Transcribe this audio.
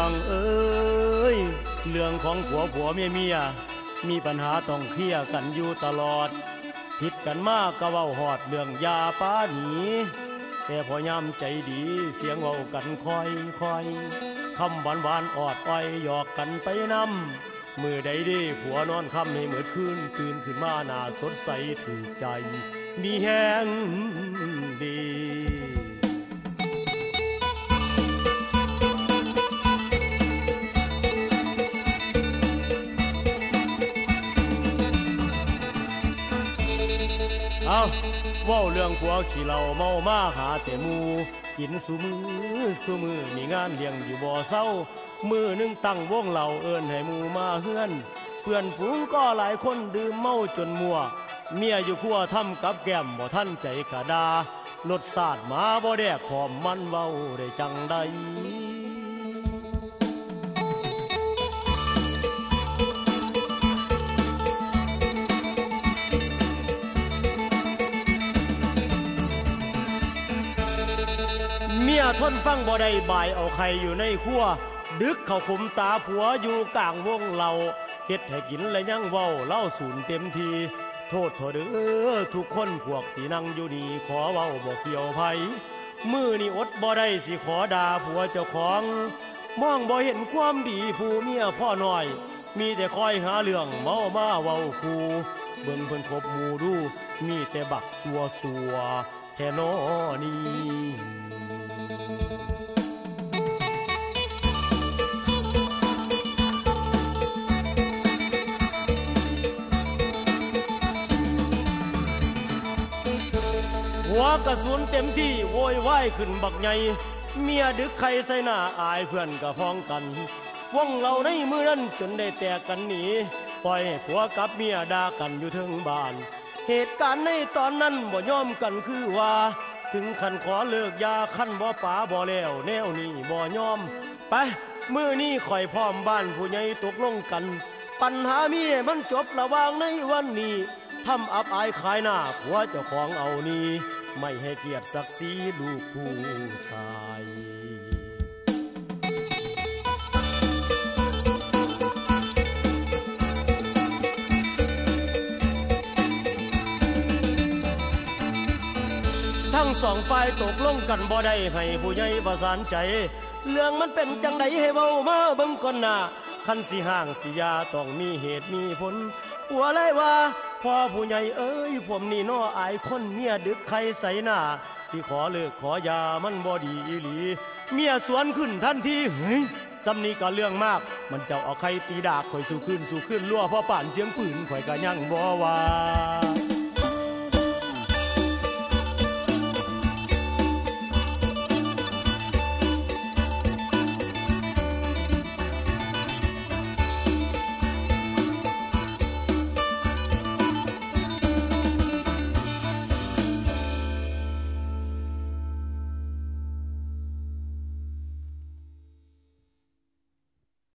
องเอ้ยเรื่องของผัวเมียมีปัญหาต้องเคลียร์กันอยู่ตลอดผิดกันมากก็เว้าหอดเรื่องยาป้าหนีแต่พอยามใจดีเสียงเว้ากันคอยคำหวานออดอ้อยหยอกกันไปนำมือใดดีผัวนอนค่ำให้เหมือนคืนตื่นขึ้นมาหน้าสดใสถูกใจมีแห้งดีเอาว่าเรื่องผัวขี้เหล้าเมามาหาแต่มูกินสุมือมีงานเลี้ยงอยู่บ่เศร้ามือนึงตั้งวงเหล้าเอิ้นให้มูมาเฮือนเพื่อนฝูงก็หลายคนดื่มเมาจนมัวเมียอยู่ขั้วทำกับแก้มบ่ทันใจกะดารสชาติมาบ่แดกพร้อมมันเว้าได้จังใดเมียทนฟังบ่ได้บ่ายเอาไข่อยู่ในครัวดึกเข้าขุมตาผัวอยู่กลางวงเหล้าเฮ็ดให้กินและยังเว้าเล่าสูญเต็มทีโทษเด้อทุกคนพวกที่นั่งอยู่นี่ขอเว้าบ่เกี่ยวไผมือนี่อดบ่ได้สิขอด่าผัวเจ้าของมองบ่เห็นความดีผู้เมียพ่อน้อยมีแต่คอยหาเรื่องเมามาเว้าคู่เบิ่งเพิ่นคบหมู่ดูมีแต่บักซัวแท้น้อนี่หัวกระสุนเต็มที่โวยวายขึ้นบักใหญ่เมียดึกไข่ใส่หน้าอายเพื่อนกะพ้องกันวงเราในมือนั้นจนได้แตกกันหนีปล่อยผัวกับเมียด่ากันอยู่ถึงบ้านเหตุการณ์ในตอนนั้นบ่ยอมกันคือว่าถึงขันขอเลิกยาขันบ่ป๋าบ่แล้วแนวนี้บ่ยอมไปมือนี้ข่อยพร้อมบ้านผู้ใหญ่ตกลงกันปัญหาเมียมันจบระหว่างในวันนี้ทำอับอายขายหน้าผัวเจ้าของเอานี้ไม่ให้เกียรติศักดิ์ศรีลูกผู้ชายทั้งสองฝ่ายตกลงกันบ่ได้ให้ผู้ใหญ่ประสานใจเรื่องมันเป็นจังใดให้เว้ามาเบิ่งก่อนหน้าคันสิห่างสิยาต้องมีเหตุมีผลหัวเลยว่าพ่อผู้ใหญ่เอ้ยผมนี่น้ออายคนเมียดึกไข่ใส่หน้าสิขอเลิกขอยามันบ่ดีอีหลีเมียสวนขึ้นทันทีเฮ้ยซ้ำนี้ก็เรื่องมากมันเจ้าเอาไข่ตีดากข่อยสู่ขึ้นลั่วเพราะป่านเสียงปืนข่อยก็ยังบ่ว่า